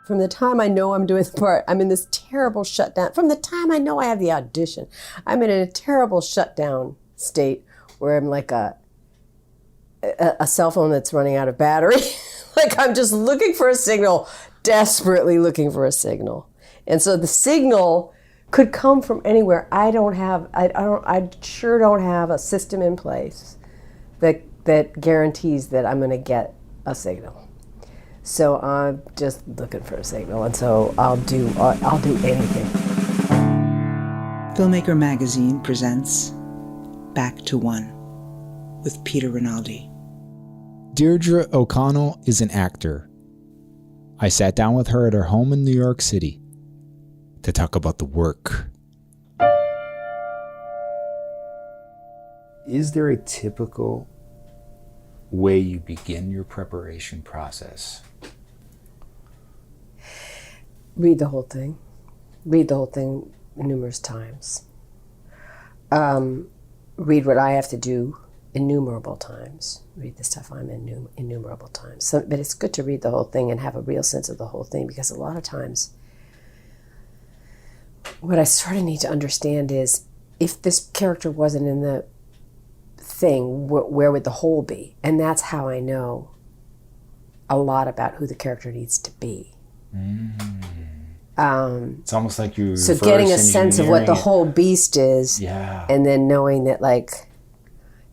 From the time I know I'm doing the part, I'm in this terrible shutdown. From the time I know I have the audition, I'm in a terrible shutdown state where I'm like a cell phone that's running out of battery. Like I'm just looking for a signal, desperately looking for a signal. And so the signal could come from anywhere. I sure don't have a system in place that guarantees that I'm going to get a signal. So I'm just looking for a signal, and so I'll do anything. Filmmaker Magazine presents Back to One with Peter Rinaldi. Deirdre O'Connell is an actor. I sat down with her at her home in New York City to talk about the work. Is there a typical way you begin your preparation process? Read the whole thing. Read the whole thing numerous times. Read what I have to do innumerable times. Read the stuff I'm in innumerable times. So, but it's good to read the whole thing and have a real sense of the whole thing, because a lot of times what I sort of need to understand is, if this character wasn't in the thing, where would the whole be? And that's how I know a lot about who the character needs to be. It's almost like you. So getting a sense of what the whole beast is, and then knowing that, like,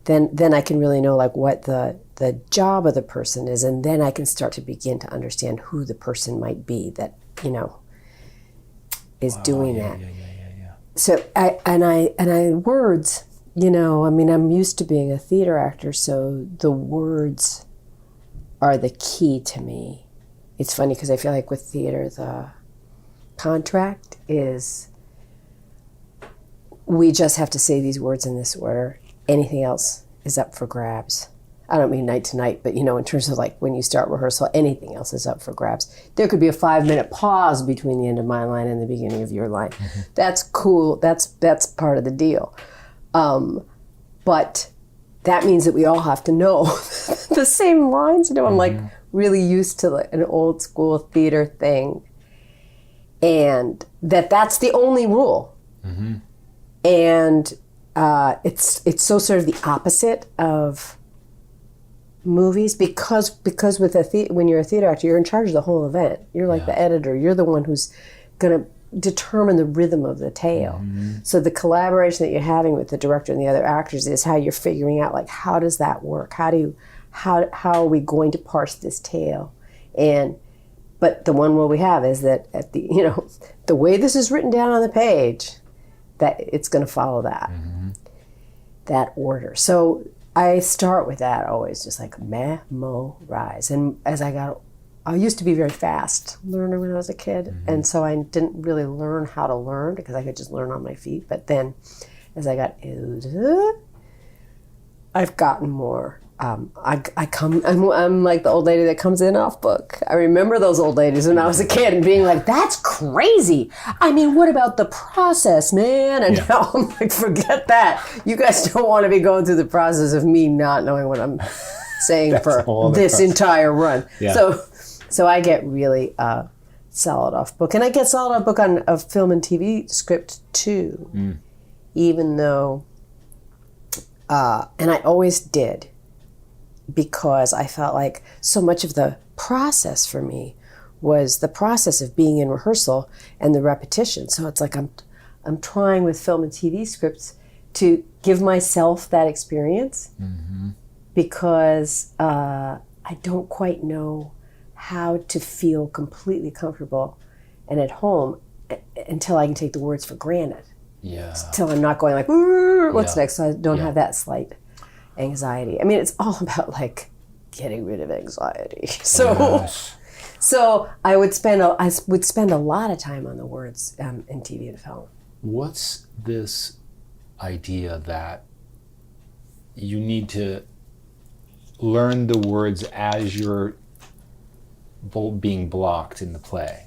then I can really know like what the job of the person is, and then I can start to begin to understand who the person might be that is doing that. So I words. I mean, I'm used to being a theater actor, so the words are the key to me. It's funny because I feel like with theater, the contract is we just have to say these words in this order. Anything else is up for grabs. I don't mean night to night, but in terms of like when you start rehearsal, anything else is up for grabs. There could be a 5-minute pause between the end of my line and the beginning of your line. Mm-hmm. That's cool. That's part of the deal. But that means that we all have to know the same lines. I'm like really used to like an old school theater thing, and that's the only rule. Mm-hmm. And it's so sort of the opposite of movies, because with when you're a theater actor, you're in charge of the whole event. You're like the editor. You're the one who's going to determine the rhythm of the tale. Mm-hmm. So the collaboration that you're having with the director and the other actors is how you're figuring out, like, how does that work? How are we going to parse this tale? But the one rule we have is that at the way this is written down on the page, that it's going to follow that that order. So I start with that always, just like memorize. And as I used to be very fast learner when I was a kid, and so I didn't really learn how to learn because I could just learn on my feet. But then as I got older, I've gotten more. I'm like the old lady that comes in off book. I remember those old ladies when I was a kid and being like, that's crazy. I mean, what about the process, man? And now I'm like, forget that. You guys don't want to be going through the process of me not knowing what I'm saying for this entire run. Yeah. So I get really solid off book. And I get solid off book on a film and TV script too, even though, and I always did, because I felt like so much of the process for me was the process of being in rehearsal and the repetition. So it's like I'm trying with film and TV scripts to give myself that experience, because I don't quite know how to feel completely comfortable and at home until I can take the words for granted. Yeah. Until I'm not going like, what's next? So I don't have that slight anxiety. I mean, it's all about like getting rid of anxiety. So I would spend a lot of time on the words in TV and film. What's this idea that you need to learn the words as you're being blocked in the play?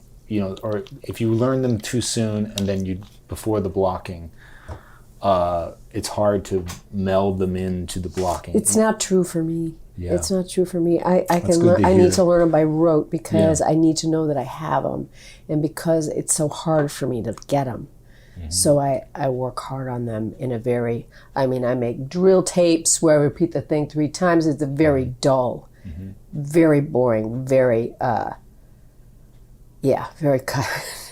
Or if you learn them too soon and then before the blocking, it's hard to meld them into the blocking. It's not true for me. Yeah. It's not true for me. I can good learn. to I hear. need to learn them by rote because Yeah. I need to know that I have them, and because it's so hard for me to get them. Mm-hmm. So I work hard on them in a very. I mean, I make drill tapes where I repeat the thing 3 times. It's a very dull, very boring, very very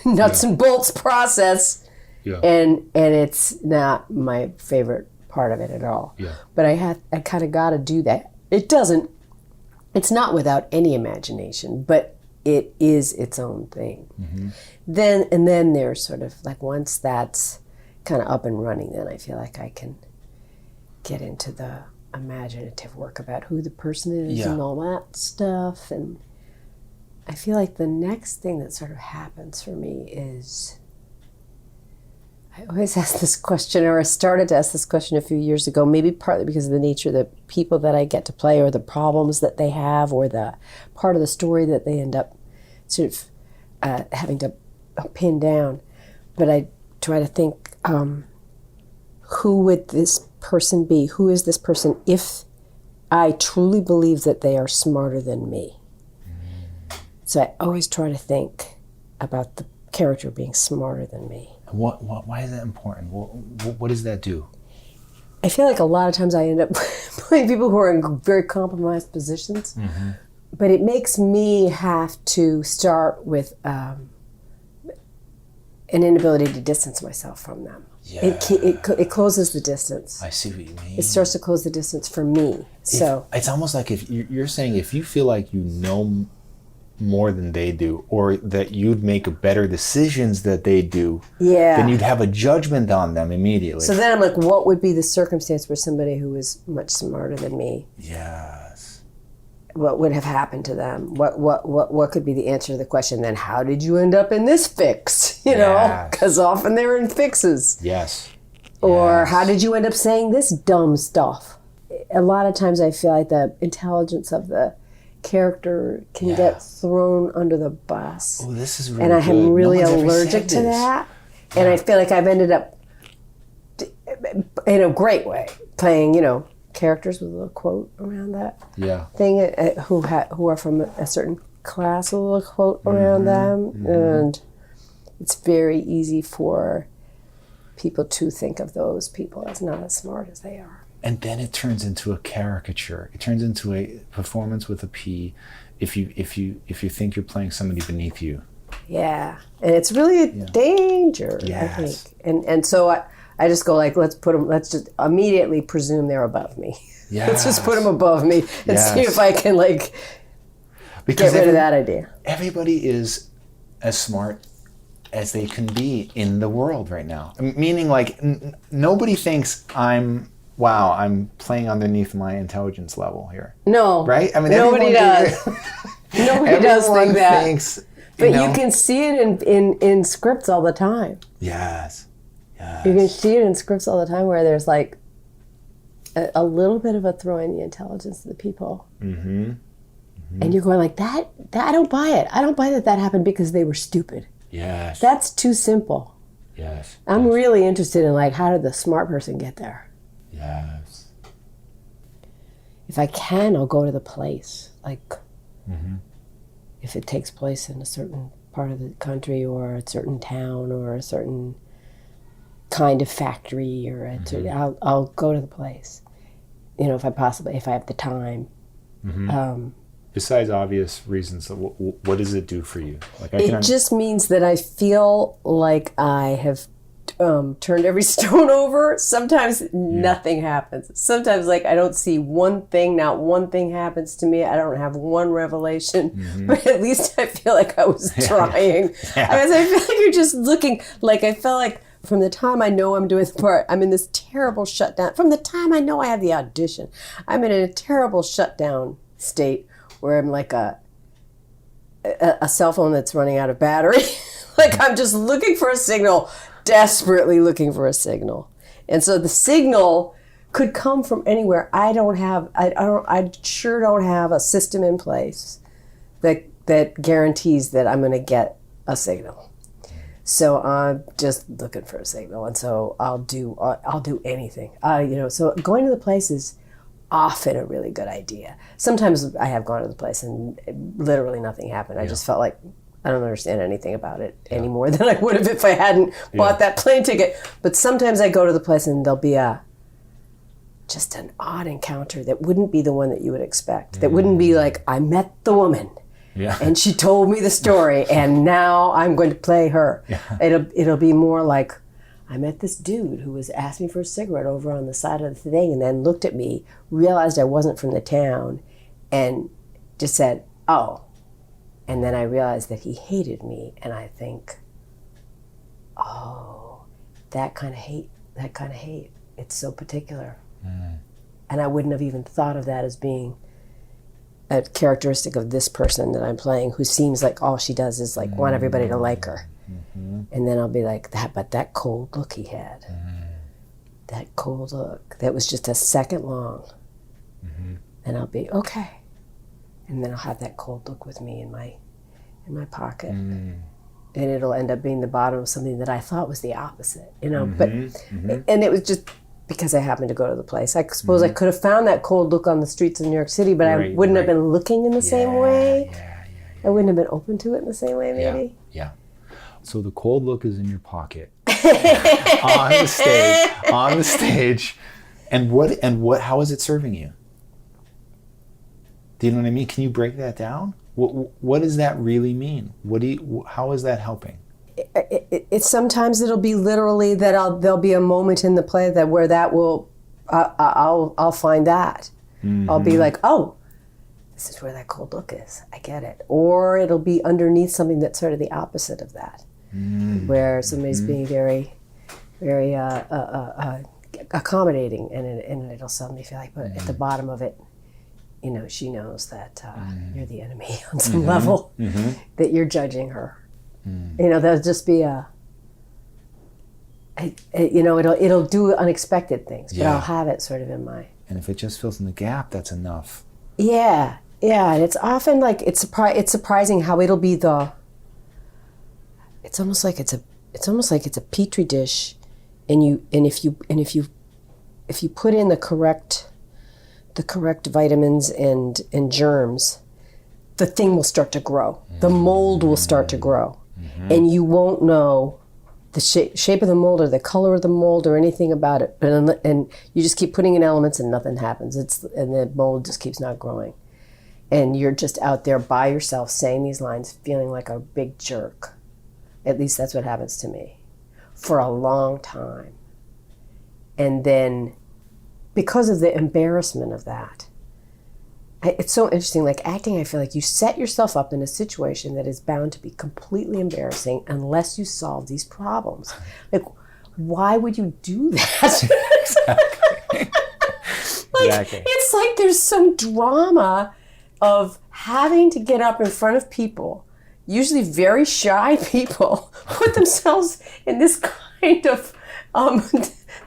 nuts and bolts process, Yeah. and it's not my favorite part of it at all. Yeah. But I kind of got to do that. It's not without any imagination, but it is its own thing. Then there's sort of like, once that's kind of up and running, then I feel like I can get into the imaginative work about who the person is and all that stuff. And I feel like the next thing that sort of happens for me is, I always ask this question, or I started to ask this question a few years ago, maybe partly because of the nature of the people that I get to play, or the problems that they have, or the part of the story that they end up sort of having to pin down. But I try to think, who would this person be? Who is this person if I truly believe that they are smarter than me? So I always try to think about the character being smarter than me. Why is that important? What does that do? I feel like a lot of times I end up playing people who are in very compromised positions, but it makes me have to start with an inability to distance myself from them. Yeah. It closes the distance. I see what you mean. It starts to close the distance for me. So it's almost like if you're saying, if you feel like you know more than they do, or that you'd make better decisions that they do, then you'd have a judgment on them immediately. So then I'm like, what would be the circumstance for somebody who was much smarter than me? Yes. What would have happened to them? What could be the answer to the question? Then how did you end up in this fix? You know, Yes. because often they're in fixes. Yes. Or Yes. how did you end up saying this dumb stuff? A lot of times I feel like the intelligence of the character can get thrown under the bus. Oh, this is really And I good. am really No one's ever allergic said to this. that. And I feel like I've ended up, in a great way, playing, characters with a little quote around that Yeah. thing, who are from a certain class, a little quote around them. And it's very easy for people to think of those people as not as smart as they are. And then it turns into a caricature. It turns into a performance with a P. If you think you're playing somebody beneath you. Yeah, and it's really a danger, I Yes. think. And so I just go like, let's just immediately presume they're above me. Let's just put them above me and see if I can Because get rid of that idea. Everybody is as smart as they can be in the world right now. Meaning, nobody thinks I'm playing underneath my intelligence level here. No, Right? I mean, nobody does. Nobody does think that. Thinks, But you can see it in scripts all the time. Yes. You can see it in scripts all the time where there's like a little bit of a throw in the intelligence of the people. And you're going like, that I don't buy it. I don't buy that happened because they were stupid. Yes. That's too simple. Yes. I'm really interested in how did the smart person get there? Yes. If I can, I'll go to the place. If it takes place in a certain part of the country, or a certain town, or a certain kind of factory, or I'll go to the place. If I have the time. Besides obvious reasons, what does it do for you? It just means that I feel like I have turned every stone over. Sometimes nothing happens. Sometimes I don't see one thing, not one thing happens to me. I don't have one revelation, but at least I feel like I was trying. Because I feel like you're just looking, I felt like from the time I know I'm doing the part, I'm in this terrible shutdown. From the time I know I have the audition, I'm in a terrible shutdown state where I'm like a cell phone that's running out of battery. I'm just looking for a signal, desperately looking for a signal. And so the signal could come from anywhere. I sure don't have a system in place that guarantees that I'm going to get a signal. So I'm just looking for a signal, and so I'll do anything. So going to the place is often a really good idea. Sometimes I have gone to the place and literally nothing happened. I just felt like I don't understand anything about it any more than I would have if I hadn't bought that plane ticket. But sometimes I go to the place and there'll be just an odd encounter that wouldn't be the one that you would expect. That wouldn't be like, I met the woman and she told me the story and now I'm going to play her. It'll be more like, I met this dude who was asking me for a cigarette over on the side of the thing and then looked at me, realized I wasn't from the town, and just said, oh. And then I realized that he hated me, and I think, oh, that kind of hate. It's so particular. And I wouldn't have even thought of that as being a characteristic of this person that I'm playing, who seems like all she does is like want everybody to like her. And then I'll be like, but that cold look he had, that cold look, that was just a second long. And I'll be, okay. And then I'll have that cold look with me in my pocket. And it'll end up being the bottom of something that I thought was the opposite, but, and it was just because I happened to go to the place. I suppose I could have found that cold look on the streets of New York City, but I wouldn't have been looking in the same way. I wouldn't have been open to it in the same way, maybe. Yeah. So the cold look is in your pocket on the stage. And what, how is it serving you? Do you know what I mean? Can you break that down? What does that really mean? How is that helping? It's sometimes it'll be literally that there'll be a moment in the play that where that will, I'll find that. I'll be like, oh, this is where that cold look is. I get it. Or it'll be underneath something that's sort of the opposite of that, where somebody's being very, very accommodating, and it'll suddenly feel like, but at the bottom of it, she knows that you're the enemy on some level, that you're judging her. There'll just be it'll do unexpected things, but I'll have it sort of in my. And if it just fills in the gap, that's enough. Yeah, and it's often like it's surprising how it'll be It's almost like it's a petri dish, and if you put in the correct vitamins and germs, the thing will start to grow. The mold will start to grow. And you won't know the shape of the mold or the color of the mold or anything about it. And you just keep putting in elements and nothing happens. And the mold just keeps not growing. And you're just out there by yourself saying these lines, feeling like a big jerk. At least that's what happens to me. For a long time. And then because of the embarrassment of that, it's so interesting, like acting, I feel like you set yourself up in a situation that is bound to be completely embarrassing unless you solve these problems. Like, why would you do that? Exactly. It's like there's some drama of having to get up in front of people, usually very shy people, put themselves in this kind of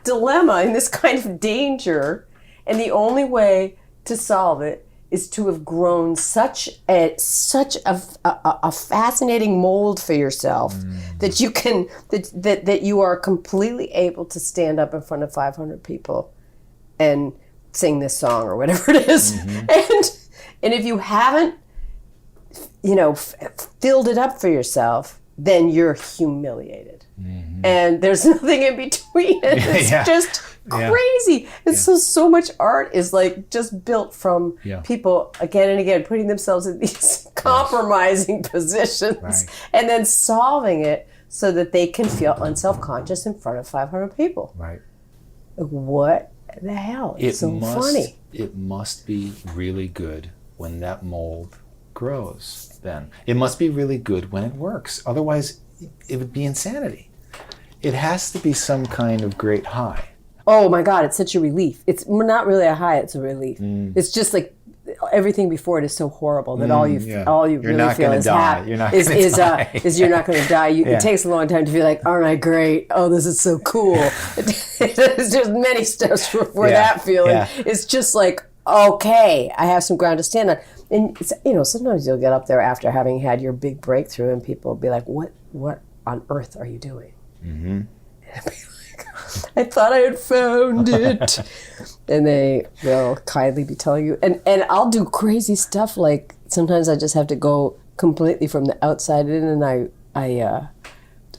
dilemma, in this kind of danger, and the only way to solve it is to have grown such a fascinating mold for yourself that you can that you are completely able to stand up in front of 500 people and sing this song or whatever it is. And if you haven't filled it up for yourself, then you're humiliated. And there's nothing in between. It's just crazy. And so much art is like just built from people again and again putting themselves in these compromising positions and then solving it so that they can feel unselfconscious in front of 500 people. Right. What the hell? It's funny. It must be really good when that mold grows, then. It must be really good when it works. Otherwise, it would be insanity. It has to be some kind of great high. Oh my God, it's such a relief. It's not really a high, it's a relief. It's just like everything before it is so horrible that all you really feel is happy. You're not going to die. You're not going to die. It takes a long time to be like, aren't I great? Oh, this is so cool. There's just many steps before that feeling. It's just like, okay, I have some ground to stand on. And sometimes you'll get up there after having had your big breakthrough and people will be like, what on earth are you doing? And I'll be like, I thought I had found it. And they will kindly be telling you. And I'll do crazy stuff. Like sometimes I just have to go completely from the outside in. And I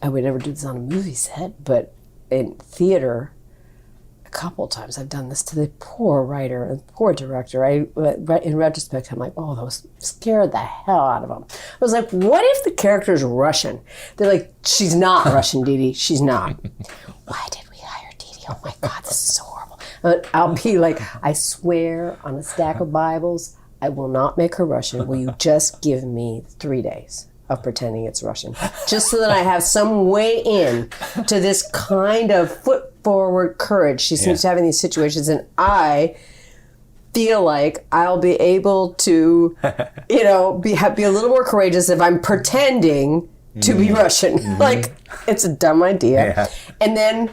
would never do this on a movie set, but in theater, a couple times I've done this to the poor writer and poor director. In retrospect, I'm like, oh, those scared the hell out of them. I was like, what if the character's Russian? They're like, she's not Russian, Dee Dee. She's not. Why did we hire Dee Dee? Oh my God, this is so horrible. I'll be like, I swear on a stack of Bibles, I will not make her Russian. Will you just give me 3 days of pretending it's Russian? Just so that I have some way in to this kind of foot forward courage she seems to have in these situations, and I feel like I'll be able to, be a little more courageous if I'm pretending to be Russian. Like, it's a dumb idea. Yeah. And then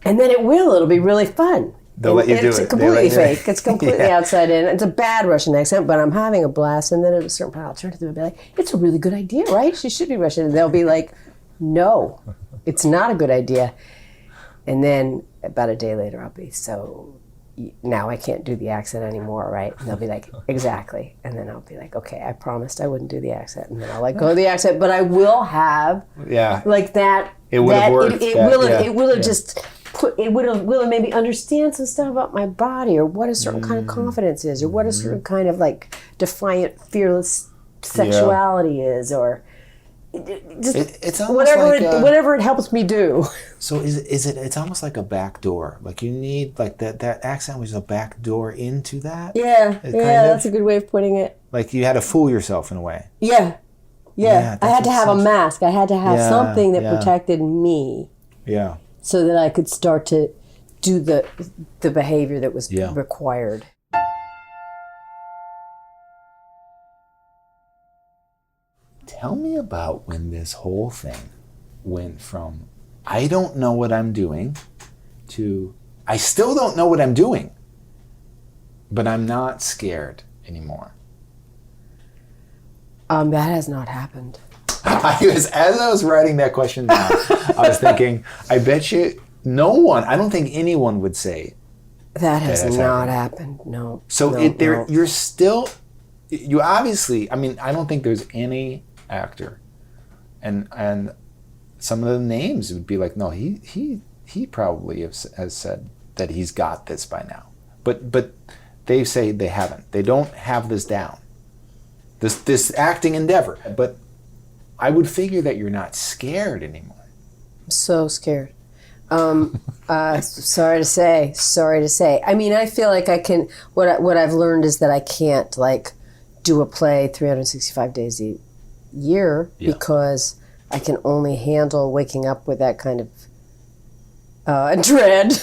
it'll be really fun. They'll let you do it. It's completely fake. It's completely outside in. It's a bad Russian accent, but I'm having a blast. And then at a certain point, I'll turn to them and be like, it's a really good idea, right? She should be Russian. And they'll be like, no, it's not a good idea. And then about a day later, I'll be, so now I can't do the accent anymore, right? And they'll be like, exactly. And then I'll be like, okay, I promised I wouldn't do the accent. And then I'll let go of the accent, but I will have like that. It would have worked. It will have made me understand some stuff about my body, or what a certain kind of confidence is, or what a certain kind of like defiant, fearless sexuality is, or just it's almost whatever it helps me do. So is it? It's almost like a back door. Like you need like that accent was a back door into that. Yeah, that's a good way of putting it. Like you had to fool yourself in a way. Yeah. I had to have a mask. I had to have something that protected me. Yeah. So that I could start to do the behavior that was required. Tell me about when this whole thing went from I don't know what I'm doing to I still don't know what I'm doing, but I'm not scared anymore. That has not happened. As I was writing that question down, I was thinking, I bet you I don't think anyone would say that has not happened. No. So you're still, you obviously, I mean, I don't think there's any actor, and some of the names would be like, no, he probably has said that he's got this by now, but they say they haven't. They don't have this down. This acting endeavor, but I would figure that you're not scared anymore. I'm so scared. Sorry to say. I mean, I feel like I can. What I've learned is that I can't like do a play 365 days a year because I can only handle waking up with that kind of dread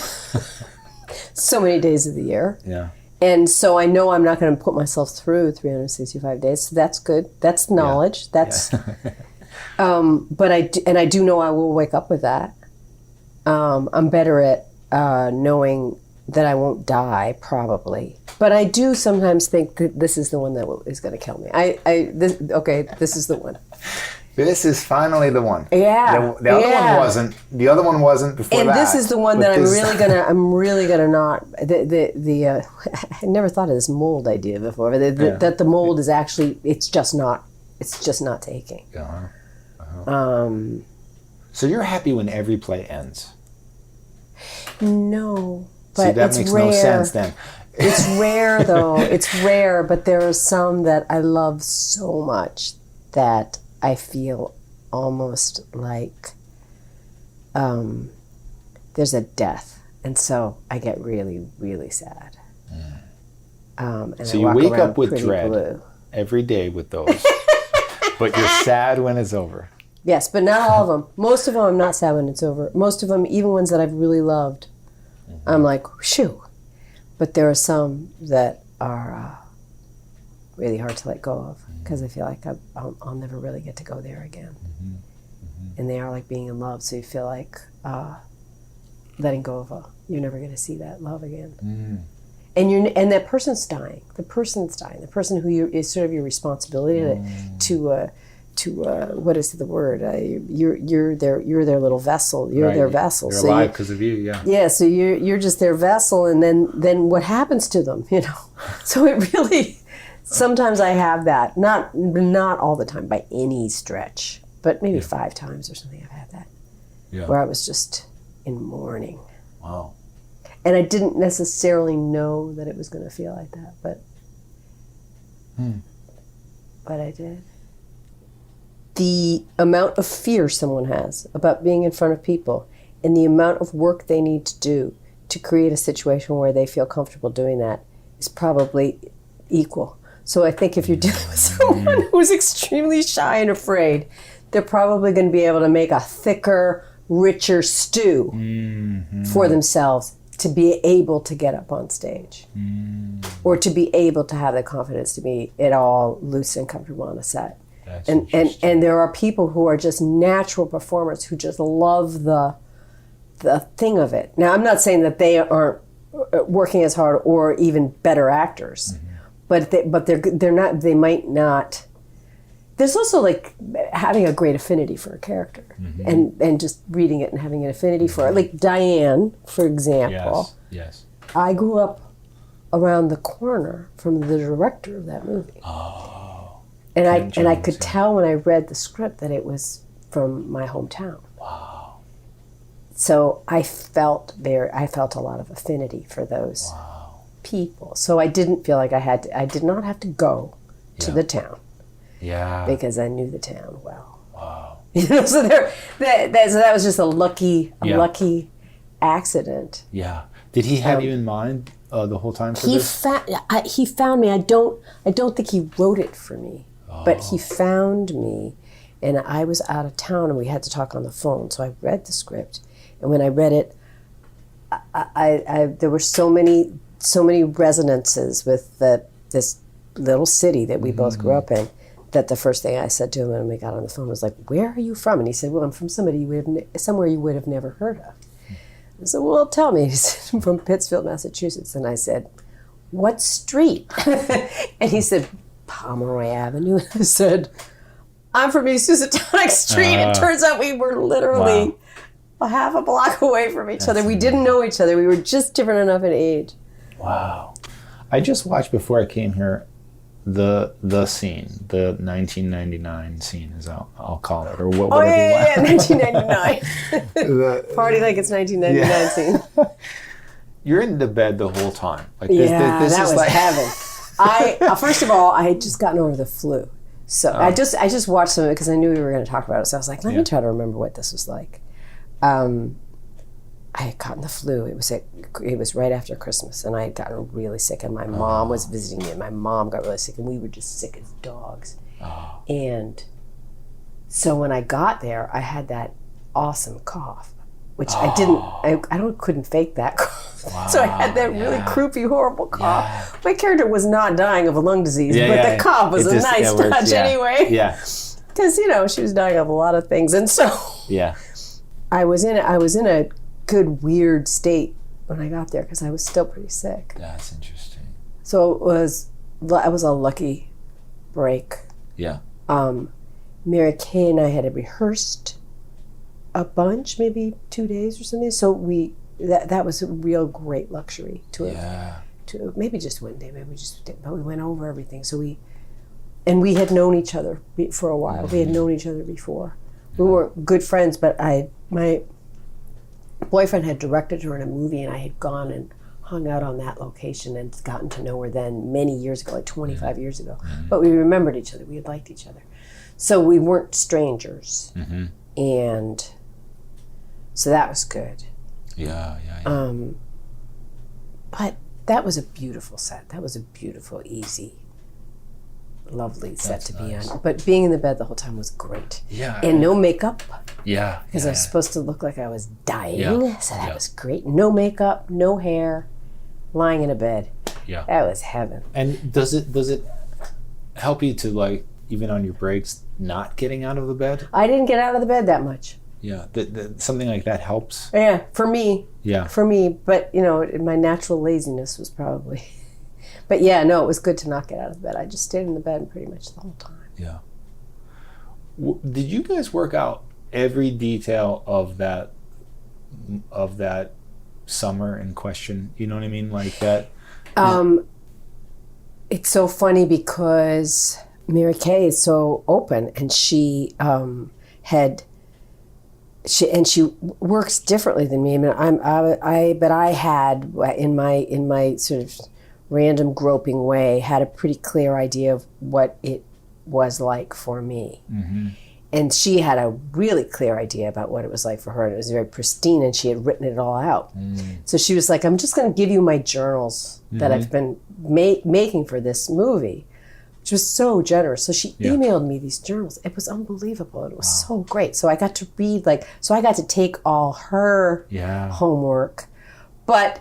so many days of the year. Yeah. And so I know I'm not going to put myself through 365 days. So that's good. That's knowledge. Yeah. That's. But I do know I will wake up with that. I'm better at knowing that I won't die, probably. But I do sometimes think that this is the one that is going to kill me. This is the one. This is finally the one. Yeah. The other one wasn't. The other one wasn't before that. And this is the one that I'm really gonna not. I never thought of this mold idea before. That the mold is actually it's just not taking. So you're happy when every play ends? No, but see, that it's makes rare. no sense then. It's rare though. It's rare, but there are some that I love so much that I feel almost like there's a death, and so I get really, really sad. And so you wake up with dread every day with those, but you're sad when it's over. Yes, but not all of them. Most of them I'm not sad when it's over. Most of them, even ones that I've really loved, I'm like, shoo. But there are some that are really hard to let go of because I feel like I'll never really get to go there again. And they are like being in love, so you feel like letting go of you're never going to see that love again. And that person's dying. The person who is sort of your responsibility what is the word? You're their little vessel. You're their vessel. They're so alive because of you. Yeah. Yeah. So you're just their vessel, and then what happens to them? So it really. Sometimes I have that. Not all the time by any stretch, but maybe 5 times or something. I've had that. Yeah. Where I was just in mourning. Wow. And I didn't necessarily know that it was going to feel like that, but I did. The amount of fear someone has about being in front of people and the amount of work they need to do to create a situation where they feel comfortable doing that is probably equal. So I think if you're dealing with someone who's extremely shy and afraid, they're probably going to be able to make a thicker, richer stew for themselves to be able to get up on stage or to be able to have the confidence to be at all loose and comfortable on a set. And there are people who are just natural performers who just love the thing of it. Now, I'm not saying that they aren't working as hard or even better actors, but they're not. They might not. There's also like having a great affinity for a character and just reading it and having an affinity for it. Like Diane, for example. Yes. I grew up around the corner from the director of that movie. Oh. And I could tell when I read the script that it was from my hometown. Wow. So I felt a lot of affinity for those people. So I didn't feel like I did not have to go to the town. Yeah. Because I knew the town well. Wow. So that was just a lucky accident. Yeah. Did he have you in mind the whole time for this? He found me. I don't think he wrote it for me, but he found me, and I was out of town, and we had to talk on the phone. So I read the script, and when I read it, I there were so many resonances with this little city that we both grew up in, that the first thing I said to him when we got on the phone was like, "Where are you from?" And he said, "Well, I'm from somewhere you would have never heard of." I said, "Well, tell me." He said, "I'm from Pittsfield, Massachusetts." And I said, "What street?" And he said, "Pomeroy Avenue." And I said, "I'm from East Housatonic Street." It turns out we were literally a half a block away from each other. We didn't know each other. We were just different enough in age. Wow. I just watched before I came here the scene, the 1999 scene, as I'll call it, or whatever. 1999. Party like it's 1999 scene. You're in the bed the whole time. Like this is was like heaven. First of all, I had just gotten over the flu, so I just watched some of it because I knew we were going to talk about it. So I was like, let me try to remember what this was like. I had gotten the flu. It was right after Christmas, and I had gotten really sick, and my mom was visiting me, and my mom got really sick, and we were just sick as dogs. And so when I got there, I had that awesome cough, which I couldn't fake that cough. Wow, so I had that really croupy, horrible cough. Yeah. My character was not dying of a lung disease, but the cough was a nice touch anyway. Yeah. Because, she was dying of a lot of things. And so I was in a good, weird state when I got there because I was still pretty sick. That's interesting. So it was a lucky break. Yeah. Mary Kay and I had rehearsed a bunch, maybe 2 days or something. So that was a real great luxury to maybe just one day, but we went over everything. So we had known each other for a while. We had known each other before. We weren't good friends, but my boyfriend had directed her in a movie, and I had gone and hung out on that location and gotten to know her then many years ago, like 25 years ago. But we remembered each other. We had liked each other. So we weren't strangers. And so that was good. Yeah. But that was a beautiful set. That was a beautiful, easy, lovely set to be on. But being in the bed the whole time was great. Yeah. And no makeup. Yeah. Because I was supposed to look like I was dying. So that was great. No makeup, no hair, lying in a bed. Yeah. That was heaven. And does it help you to, like, even on your breaks, not getting out of the bed? I didn't get out of the bed that much. Yeah. Something like that helps? Yeah, for me. Yeah. For me. But, my natural laziness was probably... But yeah, no, it was good to not get out of bed. I just stayed in the bed pretty much the whole time. Yeah. Did you guys work out every detail of that summer in question? You know what I mean? Like that. It's so funny because Mary Kay is so open, and she works differently than me. I mean, but I had in my sort of random groping way had a pretty clear idea of what it was like for me. Mm-hmm. And she had a really clear idea about what it was like for her, and it was very pristine, and she had written it all out. So she was like, I'm just going to give you my journals that I've been making for this movie, which was so generous. So she emailed me these journals. It was unbelievable. It was so great. So I got to read, so I got to take all her homework. But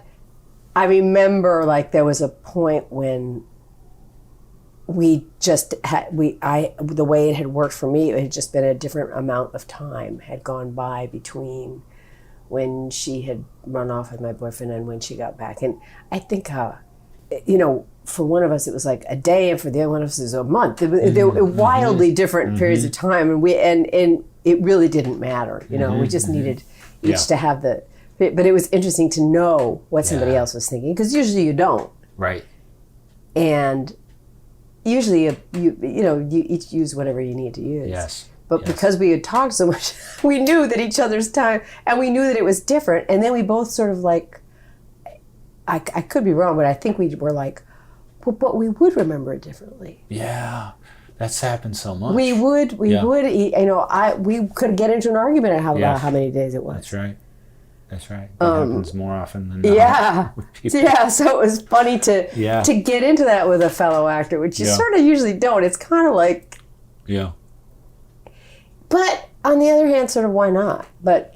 I remember, there was a point when we just had, the way it had worked for me, it had just been a different amount of time had gone by between when she had run off with my boyfriend and when she got back. And I think, for one of us it was like a day, and for the other one of us it was a month. They were wildly different periods of time, and it really didn't matter. We just needed each to have but it was interesting to know what somebody else was thinking, because usually you don't. Right. And usually you each use whatever you need to use. Yes. But because we had talked so much, we knew that each other's time, and we knew that it was different. And then we both sort of I could be wrong, but I think we were like, well, but we would remember it differently. Yeah, that's happened so much. We would, we could get into an argument about how many days it was. That's right. That happens more often than not. Yeah. With people. Yeah, so it was funny to get into that with a fellow actor, which you sort of usually don't. It's kind of like... Yeah. But on the other hand, sort of why not? But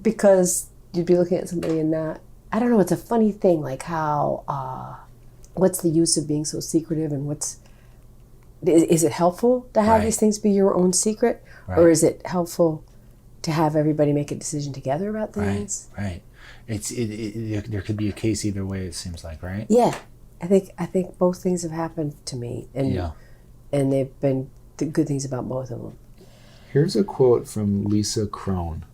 because you'd be looking at somebody in that... I don't know, it's a funny thing, like how... what's the use of being so secretive, and is it helpful to have these things be your own secret? Right. Or is it helpful to have everybody make a decision together about things? Right. There could be a case either way, it seems like, right? Yeah. I think both things have happened to me, and they've been the good things about both of them. Here's a quote from Lisa Crone,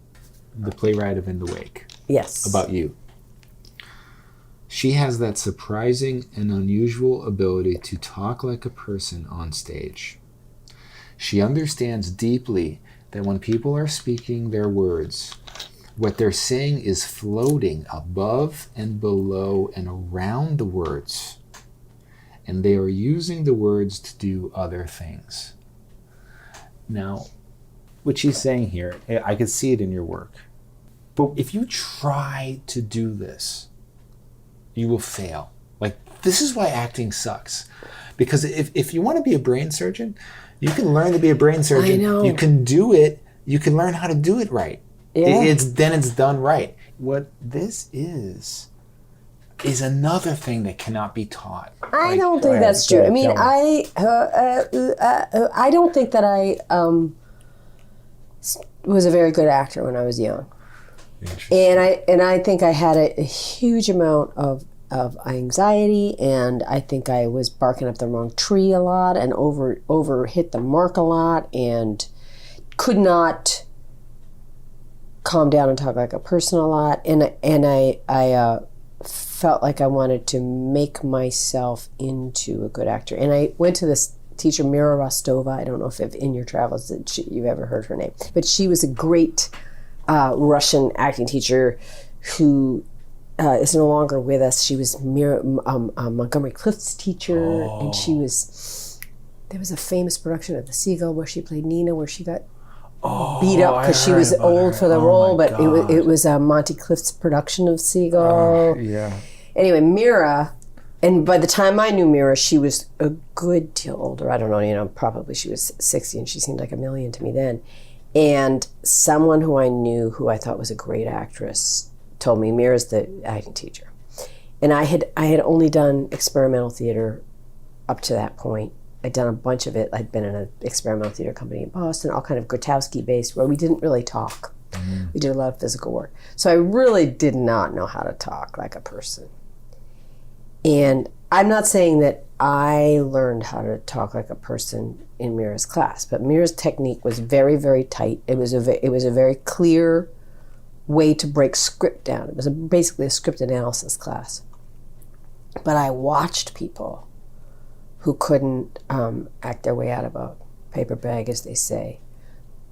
the playwright of In the Wake. Yes. About you. She has that surprising and unusual ability to talk like a person on stage. She understands deeply that when people are speaking their words, what they're saying is floating above and below and around the words, and they are using the words to do other things. Now, what she's saying here, I could see it in your work. But if you try to do this, you will fail. This is why acting sucks. Because if you want to be a brain surgeon, you can learn to be a brain surgeon. I know. You can do it. You can learn how to do it right. Yeah. Then it's done right. What this is another thing that cannot be taught. I don't think that's true. I mean, I don't think that I was a very good actor when I was young. And I think I had a huge amount of anxiety, and I think I was barking up the wrong tree a lot, and over hit the mark a lot, and could not calm down and talk like a person a lot, and I felt like I wanted to make myself into a good actor. And I went to this teacher, Mira Rostova. I don't know if in your travels you've ever heard her name, but she was a great Russian acting teacher who is no longer with us. She was Montgomery Clift's teacher, and there was a famous production of The Seagull where she played Nina, where she got beat up because she was old for the role, but it was Monty Clift's production of Seagull. Anyway, Mira, and by the time I knew Mira, she was a good deal older. I don't know, probably she was 60, and she seemed like a million to me then. And someone who I knew, who I thought was a great actress, told me, Mira's the acting teacher. And I had only done experimental theater up to that point. I'd done a bunch of it. I'd been in an experimental theater company in Boston, all kind of Grotowski-based, where we didn't really talk. We did a lot of physical work. So I really did not know how to talk like a person. And I'm not saying that I learned how to talk like a person in Mira's class, but Mira's technique was very, very tight. It was a very clear way to break script down. It was basically a script analysis class. But I watched people who couldn't act their way out of a paper bag, as they say,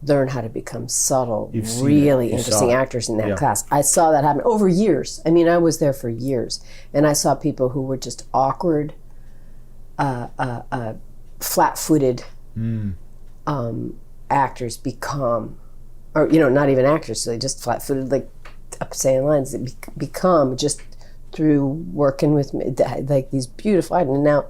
learn how to become subtle, really interesting actors in that class. I saw that happen over years. I mean, I was there for years, and I saw people who were just awkward, flat-footed actors become, or not even actors, so they just flat-footed, like up saying lines, that become just through working with me, like these beautiful actors. And now,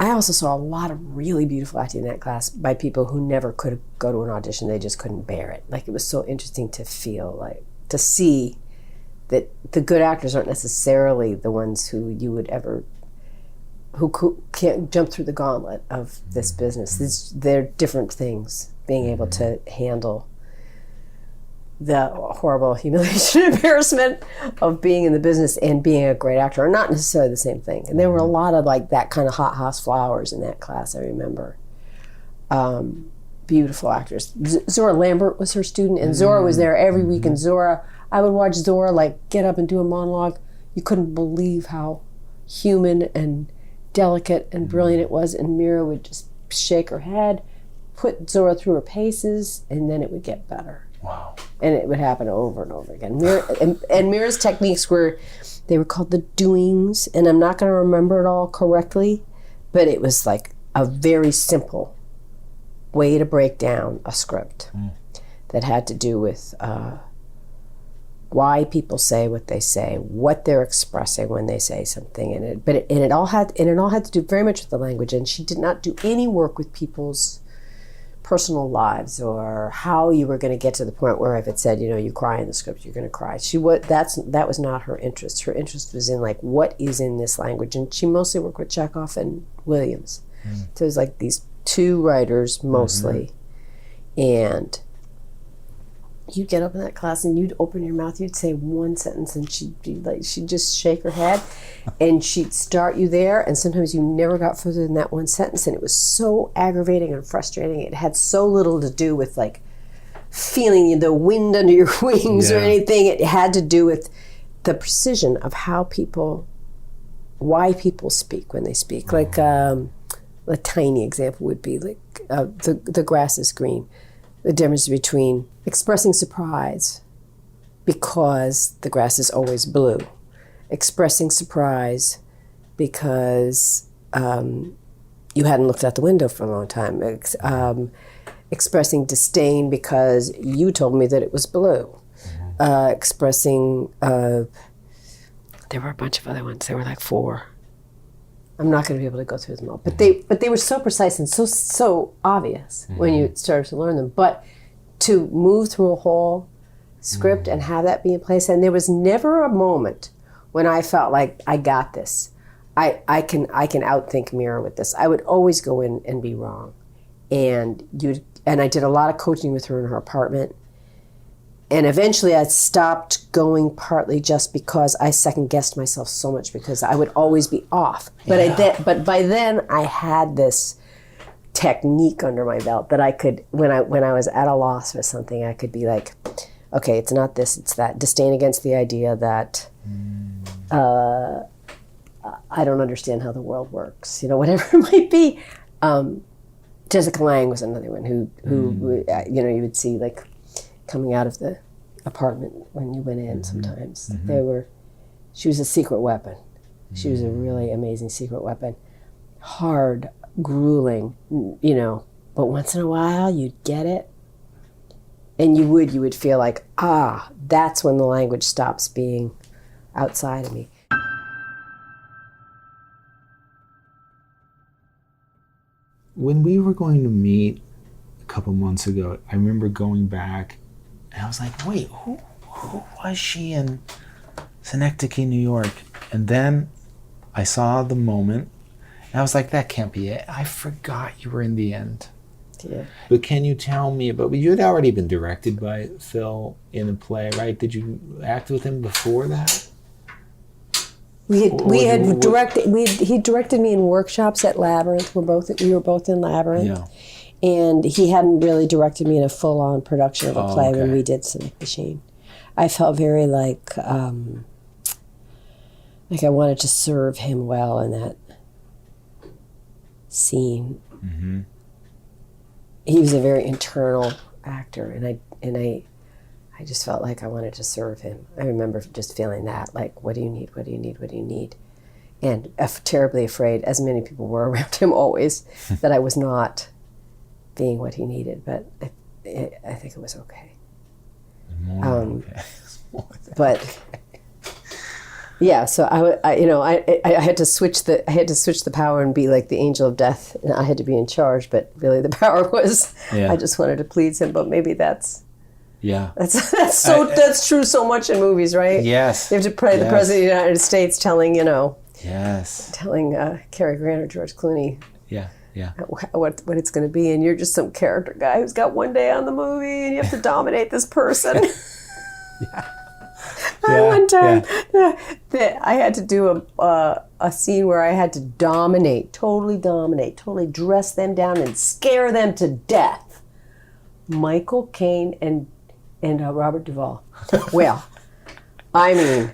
I also saw a lot of really beautiful acting in that class by people who never could go to an audition. They just couldn't bear it. Like, it was so interesting to see that the good actors aren't necessarily the ones who you would ever, who can't jump through the gauntlet of this business. They're different things, being able to handle the horrible humiliation and embarrassment of being in the business and being a great actor are not necessarily the same thing. And there were a lot of like that kind of hot flowers in that class, I remember. Beautiful actors. Zora Lambert was her student, and Zora was there every week. And Zora, I would watch Zora like get up and do a monologue. You couldn't believe how human and delicate and brilliant it was. And Mira would just shake her head, put Zora through her paces, and then it would get better. Wow. And it would happen over and over again. And Mira's techniques were called the doings, and I'm not going to remember it all correctly, but it was like a very simple way to break down a script that had to do with why people say what they say, what they're expressing when they say something, and it all had to do very much with the language. And she did not do any work with people's personal lives or how you were going to get to the point where if it said, you cry in the script, you're going to cry. That was not her interest. Her interest was in like what is in this language, and she mostly worked with Chekhov and Williams. So it was like these two writers mostly, and you'd get up in that class and you'd open your mouth, you'd say one sentence, and she'd just shake her head, and she'd start you there, and sometimes you never got further than that one sentence, and it was so aggravating and frustrating. It had so little to do with like feeling the wind under your wings or anything. It had to do with the precision of why people speak when they speak. Like a tiny example would be like the grass is green. The difference between expressing surprise because the grass is always blue, expressing surprise because you hadn't looked out the window for a long time, expressing disdain because you told me that it was blue, expressing, there were a bunch of other ones, there were like 4. I'm not going to be able to go through them all, but they were so precise and so obvious when you started to learn them. But to move through a whole script and have that be in place, and there was never a moment when I felt like I got this. I can outthink Mira with this. I would always go in and be wrong, and I did a lot of coaching with her in her apartment. And eventually I stopped going, partly just because I second-guessed myself so much because I would always be off. But by then I had this technique under my belt that I could, when I was at a loss for something, I could be like, okay, it's not this, it's that. Disdain against the idea that I don't understand how the world works, whatever it might be. Jessica Lange was another one who you would see like coming out of the apartment when you went in sometimes. She was a secret weapon. She was a really amazing secret weapon. Hard, grueling, but once in a while you'd get it. And you would feel like, that's when the language stops being outside of me. When we were going to meet a couple months ago, I remember going back and I was like, wait, who was she in Synecdoche, New York? And then I saw the moment and I was like, that can't be it. I forgot you were in the end. Yeah. But can you tell me about, you had already been directed by Phil in a play, right? Did you act with him before that? He directed me in workshops at Labyrinth. We were both in Labyrinth. Yeah. And he hadn't really directed me in a full-on production of a play when we did Cynic Machine. I felt very like I wanted to serve him well in that scene. Mm-hmm. He was a very internal actor, and I just felt like I wanted to serve him. I remember just feeling that, like, what do you need? What do you need? What do you need? And terribly afraid, as many people were around him always, that I was not being what he needed. But I think it was okay. Okay. But yeah, so I had to switch the power and be like the angel of death, and I had to be in charge. But really, the power was I just wanted to please him. But maybe that's true so much in movies, right? Yes. You have to play the president of the United States, telling Cary Grant or George Clooney. Yeah. What it's going to be, and you're just some character guy who's got one day on the movie, and you have to dominate this person. One time, I had to do a scene where I had to totally dress them down and scare them to death. Michael Caine and Robert Duvall. Well, I mean,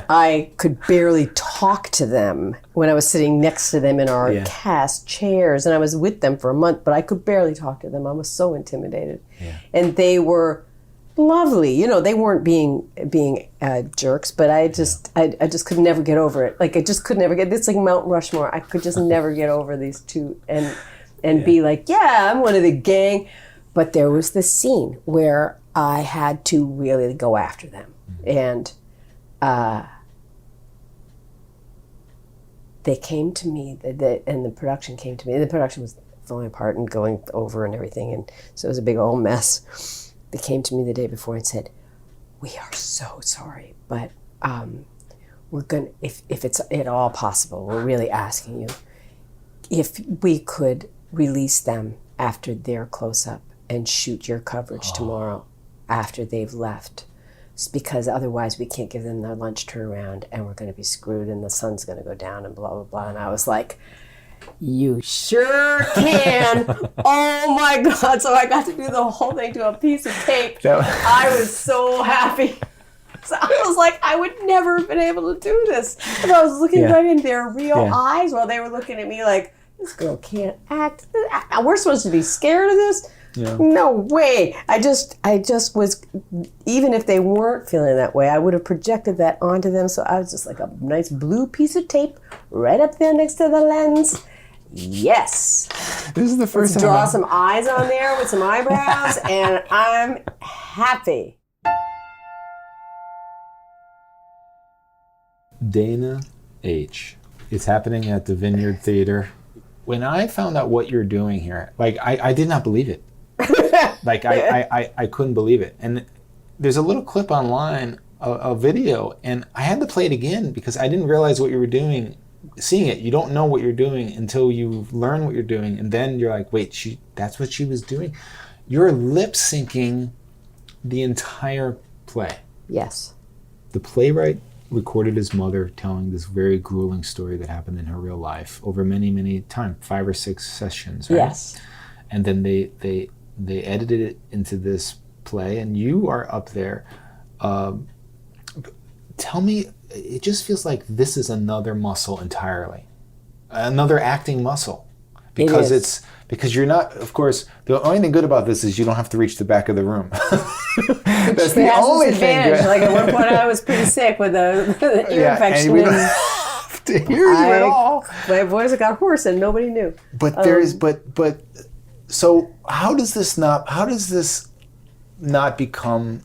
I could barely talk to them when I was sitting next to them in our cast chairs, and I was with them for a month, but I could barely talk to them. I was so intimidated. Yeah. And they were lovely. They weren't being jerks, but I just could never get over it. Like, I just could never get, it's like Mount Rushmore. I could just never get over these two and be like, yeah, I'm one of the gang. But there was this scene where I had to really go after them. And they came to me, and the production came to me. The production was falling apart and going over and everything, and so it was a big old mess. They came to me the day before and said, "We are so sorry, but we're going to, if it's at all possible, we're really asking you if we could release them after their close-up and shoot your coverage tomorrow after they've left. It's because otherwise we can't give them their lunch turnaround, and we're going to be screwed, and the sun's going to go down, and blah, blah, blah." And I was like, you sure can. Oh my God. So I got to do the whole thing to a piece of tape. I was so happy. So I was like, I would never have been able to do this if I was looking right in their real eyes while they were looking at me like, this girl can't act. We're supposed to be scared of this? Yeah. No way. I just was, even if they weren't feeling that way, I would have projected that onto them. So I was just like a nice blue piece of tape right up there next to the lens. Yes. This is the first time. Draw some eyes on there with some eyebrows, and I'm happy. Dana H. It's happening at the Vineyard Theater. When I found out what you're doing here, like, I did not believe it. Like, I couldn't believe it. And there's a little clip online, a video, and I had to play it again because I didn't realize what you were doing. Seeing it, you don't know what you're doing until you learn what you're doing, and then you're like, wait, that's what she was doing? You're lip syncing the entire play. Yes. The playwright recorded his mother telling this very grueling story that happened in her real life over many, many times, 5 or 6 sessions, right? Yes. And then they edited it into this play, and you are up there. Tell me, it just feels like this is another muscle entirely, another acting muscle, because because you're not. Of course, the only thing good about this is you don't have to reach the back of the room. That's the only thing good. Like, at one point, I was pretty sick with the ear infection. And we don't have to hear you at all. My voice got hoarse, and nobody knew. But there's but so how does this not become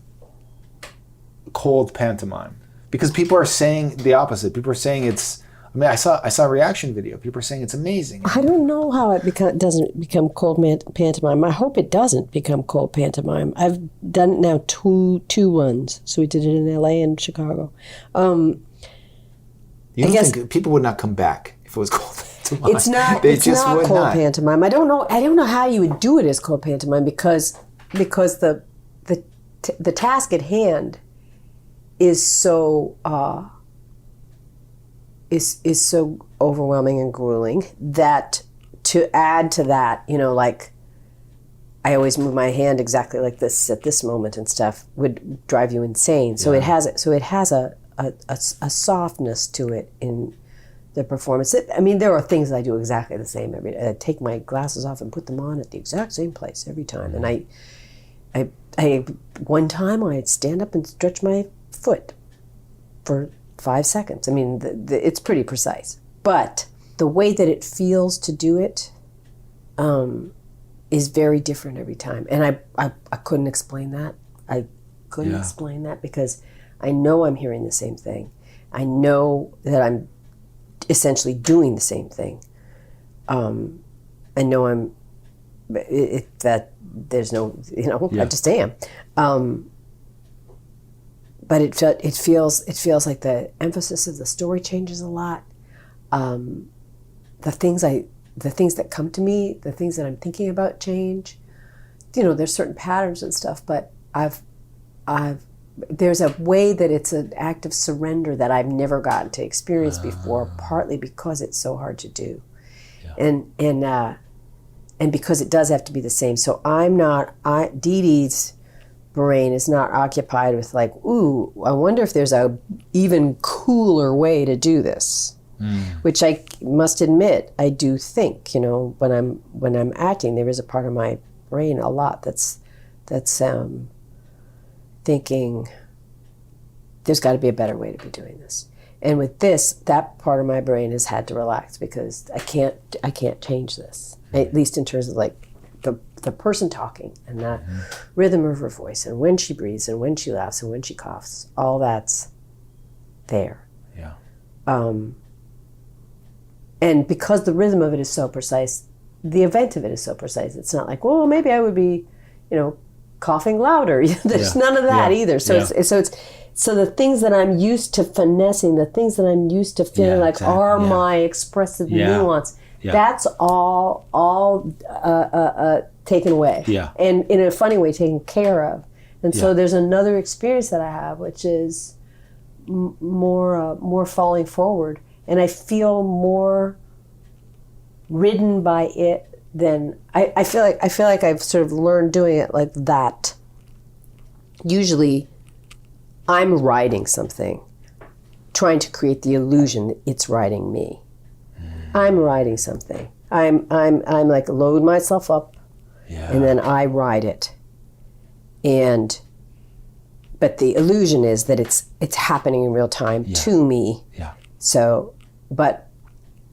cold pantomime? Because people are saying the opposite. People are saying it's. I mean, I saw a reaction video. People are saying it's amazing. I don't know how it doesn't become cold pantomime. I hope it doesn't become cold pantomime. I've done it now two runs. So we did it in L.A. and Chicago. You don't think people would not come back if it was cold pantomime? It's not. It's not cold pantomime. I don't know how you would do it as cold pantomime because the task at hand is so is so overwhelming and grueling that to add to that, like I always move my hand exactly like this at this moment and stuff would drive you insane. So it has a softness to it in the performance. I mean, there are things I do exactly the same every day. I take my glasses off and put them on at the exact same place every time. And I one time I'd stand up and stretch my foot for 5 seconds. I mean, it's pretty precise. But the way that it feels to do it is very different every time. And I couldn't explain that. I couldn't explain that because I know I'm hearing the same thing. I know that I'm essentially doing the same thing. I know that there's no, I just am. But it feels like the emphasis of the story changes a lot. The things that come to me, the things that I'm thinking about change. There's certain patterns and stuff, but there's a way that it's an act of surrender that I've never gotten to experience before, partly because it's so hard to do. Yeah. And because it does have to be the same. So Dee Dee's brain is not occupied with like, ooh, I wonder if there's a even cooler way to do this. Which I must admit, I do think, when I'm acting, there is a part of my brain a lot that's thinking there's got to be a better way to be doing this. And with this, that part of my brain has had to relax because I can't change this, at least in terms of like the person talking and that rhythm of her voice and when she breathes and when she laughs and when she coughs, all that's there. Yeah. And because the rhythm of it is so precise, the event of it is so precise. It's not like, well, maybe I would be, coughing louder. There's none of that either. So so the things that I'm used to finessing, the things that I'm used to feeling like are my expressive nuance. Yeah. That's all taken away. Yeah. And in a funny way, taken care of. And so there's another experience that I have, which is more falling forward. And I feel more ridden by it than I feel like I've sort of learned doing it like that. Usually, I'm riding something, trying to create the illusion that it's riding me. I'm riding something. I'm like load myself up, and then I ride it. But the illusion is that it's happening in real time to me. Yeah. So. But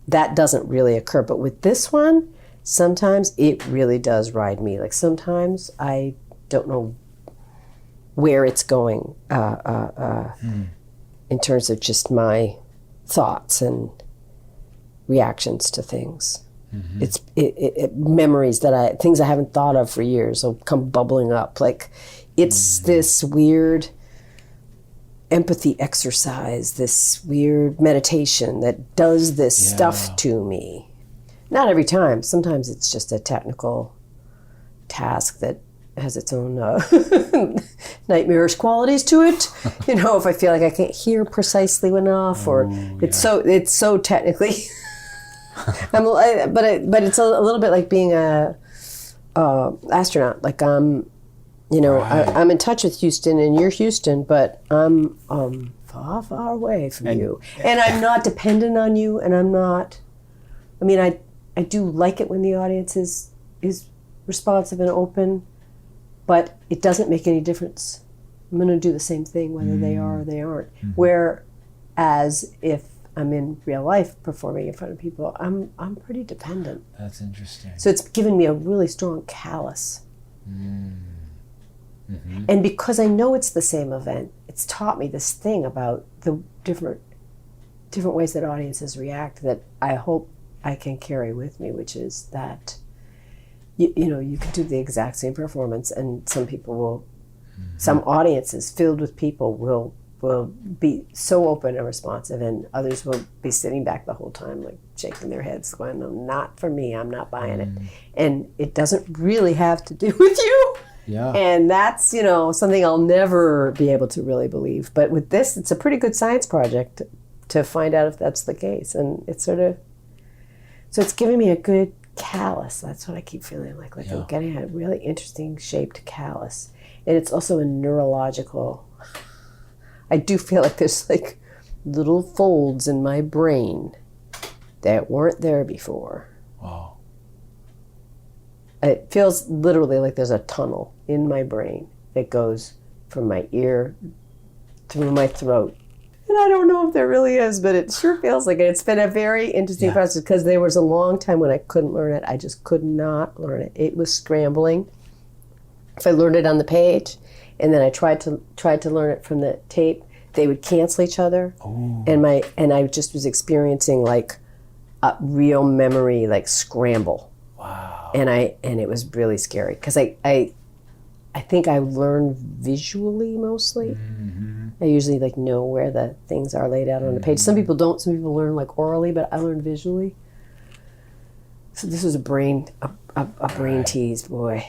that doesn't really occur. But with this one, sometimes it really does ride me. Like sometimes I don't know where it's going in terms of just my thoughts and reactions to things. Mm-hmm. It's memories things I haven't thought of for years will come bubbling up. Like it's this weird empathy exercise, this weird meditation that does this stuff to me. Not every time. Sometimes it's just a technical task that has its own nightmarish qualities to it. If I feel like I can't hear precisely enough, or it's so technically. But it's a little bit like being a astronaut. Like I'm in touch with Houston, and you're Houston, but I'm far, far away from you. And I'm not dependent on you, and I'm not... I mean, I do like it when the audience is responsive and open, but it doesn't make any difference. I'm going to do the same thing whether they are or they aren't. Mm-hmm. Whereas if I'm in real life performing in front of people, I'm pretty dependent. That's interesting. So it's given me a really strong callus. Mm-hmm. And because I know it's the same event, it's taught me this thing about the different ways that audiences react that I hope I can carry with me, which is that you can do the exact same performance and some people will, some audiences filled with people will be so open and responsive, and others will be sitting back the whole time like shaking their heads going, no, not for me, I'm not buying it. And it doesn't really have to do with you. Yeah. And that's, something I'll never be able to really believe. But with this, it's a pretty good science project to find out if that's the case. And it's so it's giving me a good callus. That's what I keep feeling like Yeah. I'm getting a really interesting shaped callus. And it's also a neurological, I do feel like there's like little folds in my brain that weren't there before. Wow. It feels literally like there's a tunnel in my brain that goes from my ear through my throat. And I don't know if there really is, but it sure feels like it. It's been a very interesting process because there was a long time when I couldn't learn it. I just could not learn it. It was scrambling. If I learned it on the page and then I tried to learn it from the tape, they would cancel each other. Ooh. And I just was experiencing like a real memory like scramble. Wow. And it was really scary because I think I learn visually mostly. Mm-hmm. I usually like know where the things are laid out on the page. Some people don't. Some people learn like orally, but I learn visually. So this was a brain tease, boy.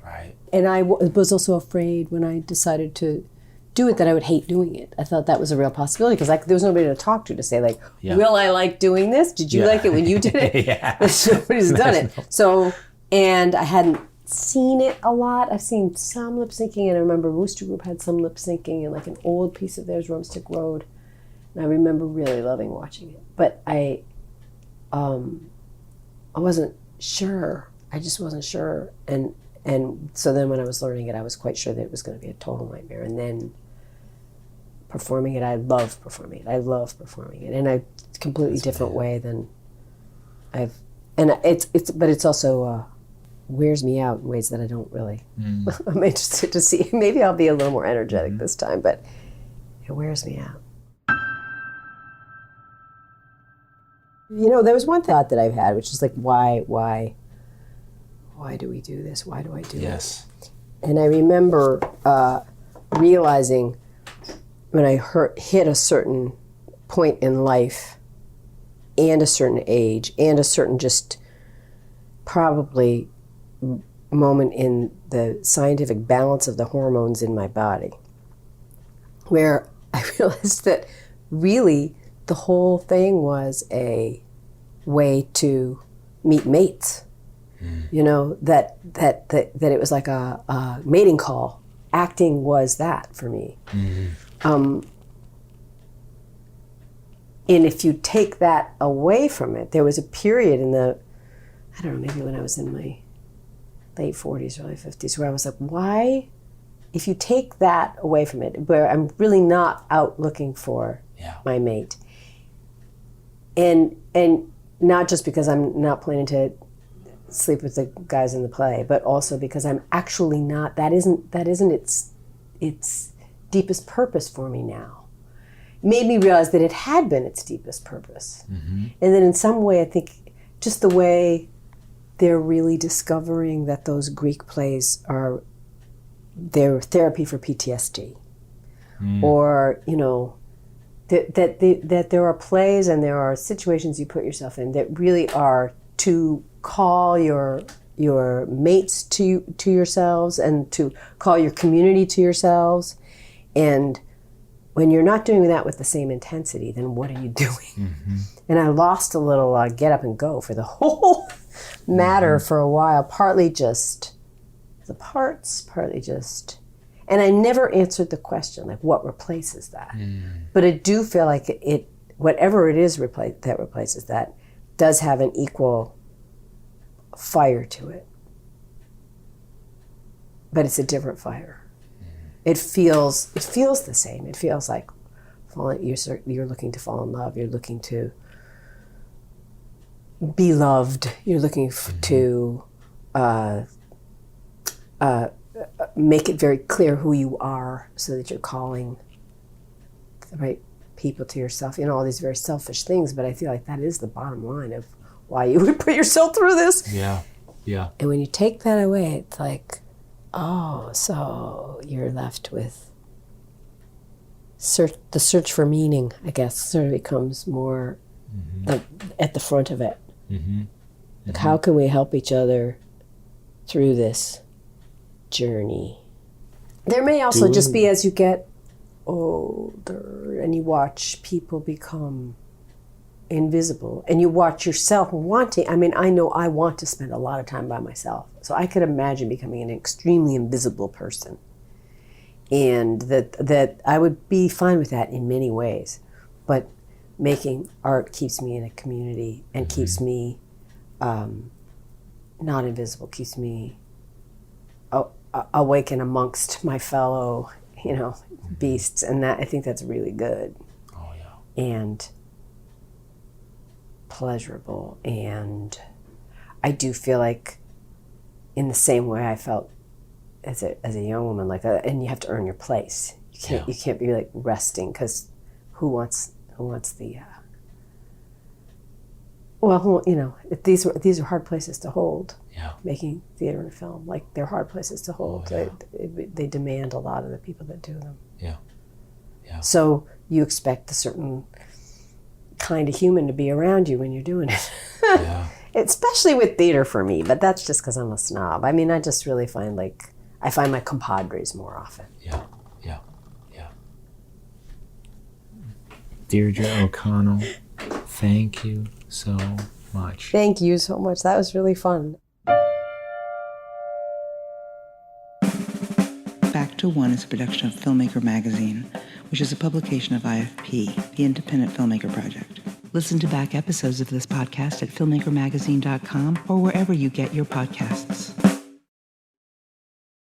Right. And I was also afraid when I decided to do it that I would hate doing it. I thought that was a real possibility because there was nobody to talk to say like, will I like doing this? Did you like it when you did it? Yeah. Nobody's done it. So, and I hadn't seen it a lot. I've seen some lip syncing, and I remember Rooster Group had some lip syncing and like an old piece of theirs, Rumstick Road. And I remember really loving watching it. But I wasn't sure. I just wasn't sure. And so then when I was learning it, I was quite sure that it was going to be a total nightmare. And then performing it, I love performing it. I love performing it in a completely different way than but it's also wears me out in ways that I don't really. I'm interested to see. Maybe I'll be a little more energetic this time, but it wears me out. You know, there was one thought that I've had, which is like, why do we do this? Why do I do Yes. it? And I remember realizing when I hit a certain point in life and a certain age and a certain just probably moment in the scientific balance of the hormones in my body, where I realized that really the whole thing was a way to meet mates. You know, that it was like a mating call. Acting was that for me. And if you take that away from it, there was a period in the, I don't know, maybe when I was in my late 40s, early 50s, where I was like, why, if you take that away from it, where I'm really not out looking for my mate, and not just because I'm not planning to sleep with the guys in the play, but also because I'm actually not, that isn't its deepest purpose for me now. It made me realize that it had been its deepest purpose. And then in some way, I think just the way they're really discovering that those Greek plays are their therapy for PTSD. Or, you know, that there are plays and there are situations you put yourself in that really are to call your mates to yourselves and to call your community to yourselves. And when you're not doing that with the same intensity, then what are you doing? And I lost a little get up and go for the whole matter for a while, partly just the parts, partly just, and I never answered the question, like what replaces that? But I do feel like it whatever it is that replaces that does have an equal fire to it, but it's a different fire. It feels the same. It feels like you're looking to fall in love. You're looking to be loved. You're looking to make it very clear who you are, so that you're calling the right people to yourself. You know, all these very selfish things, but I feel like that is the bottom line of why you would put yourself through this. Yeah. And when you take that away, it's like, oh, so you're left with the search for meaning, I guess, sort of becomes more at the front of it. Like, how can we help each other through this journey? There may also just be, as you get older and you watch people become invisible, and you watch yourself wanting, I mean, I know I want to spend a lot of time by myself, so I could imagine becoming an extremely invisible person, and that I would be fine with that in many ways, but making art keeps me in a community and keeps me not invisible, keeps me awake and amongst my fellow, beasts, and that, I think that's really good. Oh yeah. And pleasurable, and I do feel like, in the same way I felt as a young woman, like, and you have to earn your place. You can't be like resting, because who wants the these are hard places to hold. Yeah. Making theater and film, like, they're hard places to hold. Oh, yeah. They demand a lot of the people that do them. Yeah. Yeah. So you expect a certain kind of human to be around you when you're doing it. Yeah. Especially with theater for me, but that's just because I'm a snob. I mean, I just really find I find my compadres more often. Yeah. Yeah. Yeah. Deirdre O'Connell, thank you so much. Thank you so much. That was really fun. Back to One is a production of Filmmaker Magazine, which is a publication of IFP, the Independent Filmmaker Project. Listen to back episodes of this podcast at filmmakermagazine.com or wherever you get your podcasts.